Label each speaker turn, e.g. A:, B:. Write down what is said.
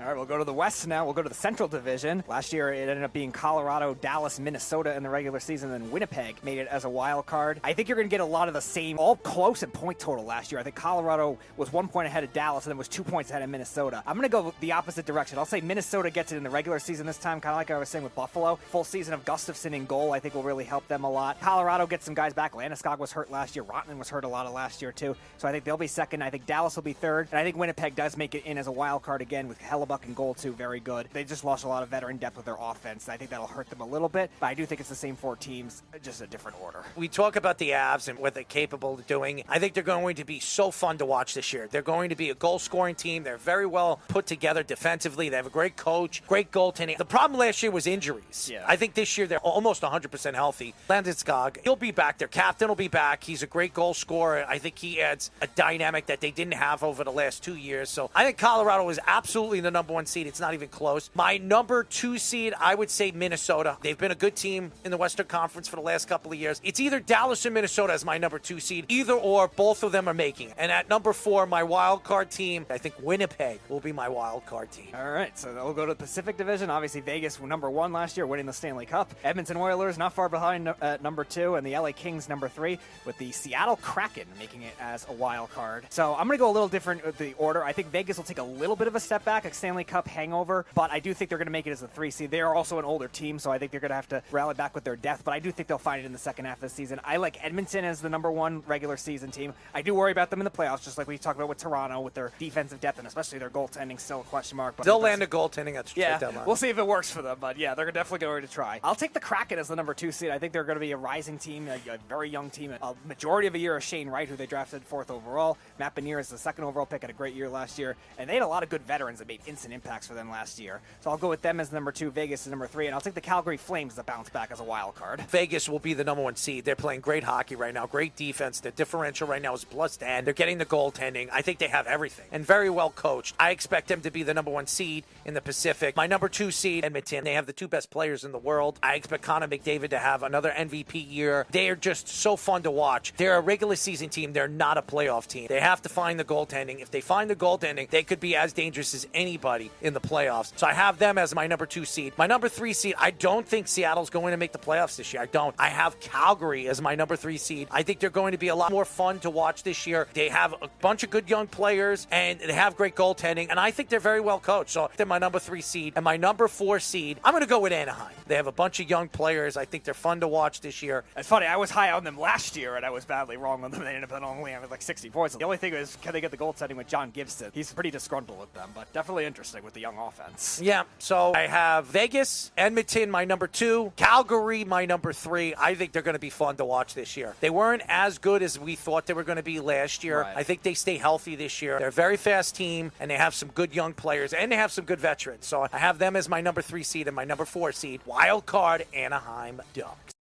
A: All right, we'll go to the West now. We'll go to the Central Division. Last year, it ended up being Colorado, Dallas, Minnesota in the regular season, and then Winnipeg made it as a wild card. I think you're going to get a lot of the same, all close in point total last year. I think Colorado was 1 point ahead of Dallas and then was 2 points ahead of Minnesota. I'm going to go the opposite direction. I'll say Minnesota gets it in the regular season this time, kind of like I was saying with Buffalo. Full season of Gustafsson in goal, I think, will really help them a lot. Colorado gets some guys back. Landeskog was hurt last year. Rottman was hurt a lot of last year, too. So I think they'll be second. I think Dallas will be third. And I think Winnipeg does make it in as a wild card again with Hellebuck in goal, too. Very good. They just lost a lot of veteran depth with their offense. I think that'll hurt them a little bit. But I do think it's the same four teams, just a different order.
B: We talk about the Avs and what they're capable of doing. I think they're going to be so fun to watch this year. They're going to be a goal-scoring team. They're very well put together defensively. They have a great coach, great goaltending. The problem last year was injuries.
A: Yeah.
B: I think this year they're almost 100% healthy. Landeskog, he'll be back. Their captain will be back. He's a great goal scorer. I think he adds a dynamic that they didn't have over the last 2 years. So I think Colorado is absolutely the number one seed. It's not even close. My number 2 seed, I would say Minnesota. They've been a good team in the Western Conference for the last couple of years. It's either Dallas or Minnesota as my number 2 seed. Either or, both of them are making it. And at number 4, my wild card team, I think Winnipeg will be my wild card team.
A: All right, so we'll go to the Pacific Division. Obviously, Vegas were number 1 last year, winning the Stanley Cup. Edmonton Oilers not far behind at number 2, and the LA Kings number 3, with the Seattle Kraken making it as a wild card. So I'm going to go a little different with the order. I think Vegas will take a little bit of a step back, a Stanley Cup hangover, but I do think they're going to make it as a 3 seed. They are also an older team, so I think they're going to have to rally back with their depth, but I do think they'll find it in the second half of the season. I like Edmonton as the number 1 regular season team. I do worry about them in the playoffs, just like we talked about with Toronto, with their defensive depth and especially their goaltending still a question mark. But
B: they'll land a goaltending. That's
A: yeah, we'll see if it works for them, but yeah, they're definitely going to try. I'll take the Kraken as the number 2 seed. I think they're going to be a rising team, a very young team. A majority of a year is Shane Wright, who they drafted 4th overall. Matt Benier is the 2nd overall pick, had a great year last year, and they had a lot of good veterans that made instant impacts for them last year. So I'll go with them as number 2, Vegas as number 3, and I'll take the Calgary Flames to bounce back as a wild card.
B: Vegas will be the number 1 seed. They're playing great hockey right now, great defense. Their differential right now is +10. They're getting the goaltending. I think they have everything and very well coached. I expect them to be the number 1 seed in the Pacific. My number 2 seed, Edmonton. They have the 2 best players in the world. I expect Connor McDavid to have another MVP year. They are just so fun to watch. They're a regular season team. They're not a playoff team. They have to find the goaltending. If they find the goaltending, they could be as dangerous as anybody in the playoffs. So I have them as my number 2 seed. My number 3 seed, I don't think Seattle's going to make the playoffs this year. I don't. I have Calgary as my number 3 seed. I think they're going to be a lot more fun to watch this year. They have a bunch of good young players, and they have great goaltending, and I think they're very well coached. So they're my number 3 seed. And my number 4 seed, I'm going to go with Anaheim. They have a bunch of young players. I think they're fun to watch this year.
A: It's funny, I was high on them last year, and I was badly wrong on them. They ended up only having like 60 points. The only thing is, can they get the goaltending with John Gibson? He's pretty disgruntled with them, but definitely interesting with the young offense.
B: Yeah, so I have Vegas, Edmonton, my number 2, Calgary, my number 3. I think they're going to be fun to watch this year. They weren't as good as we thought they were going to be last year.
A: Right.
B: I think they stay healthy this year. They're a very fast team, and they have some good young players, and they have some good veterans. So I have them as my number 3 seed and my number 4 seed. Wild card, Anaheim Ducks.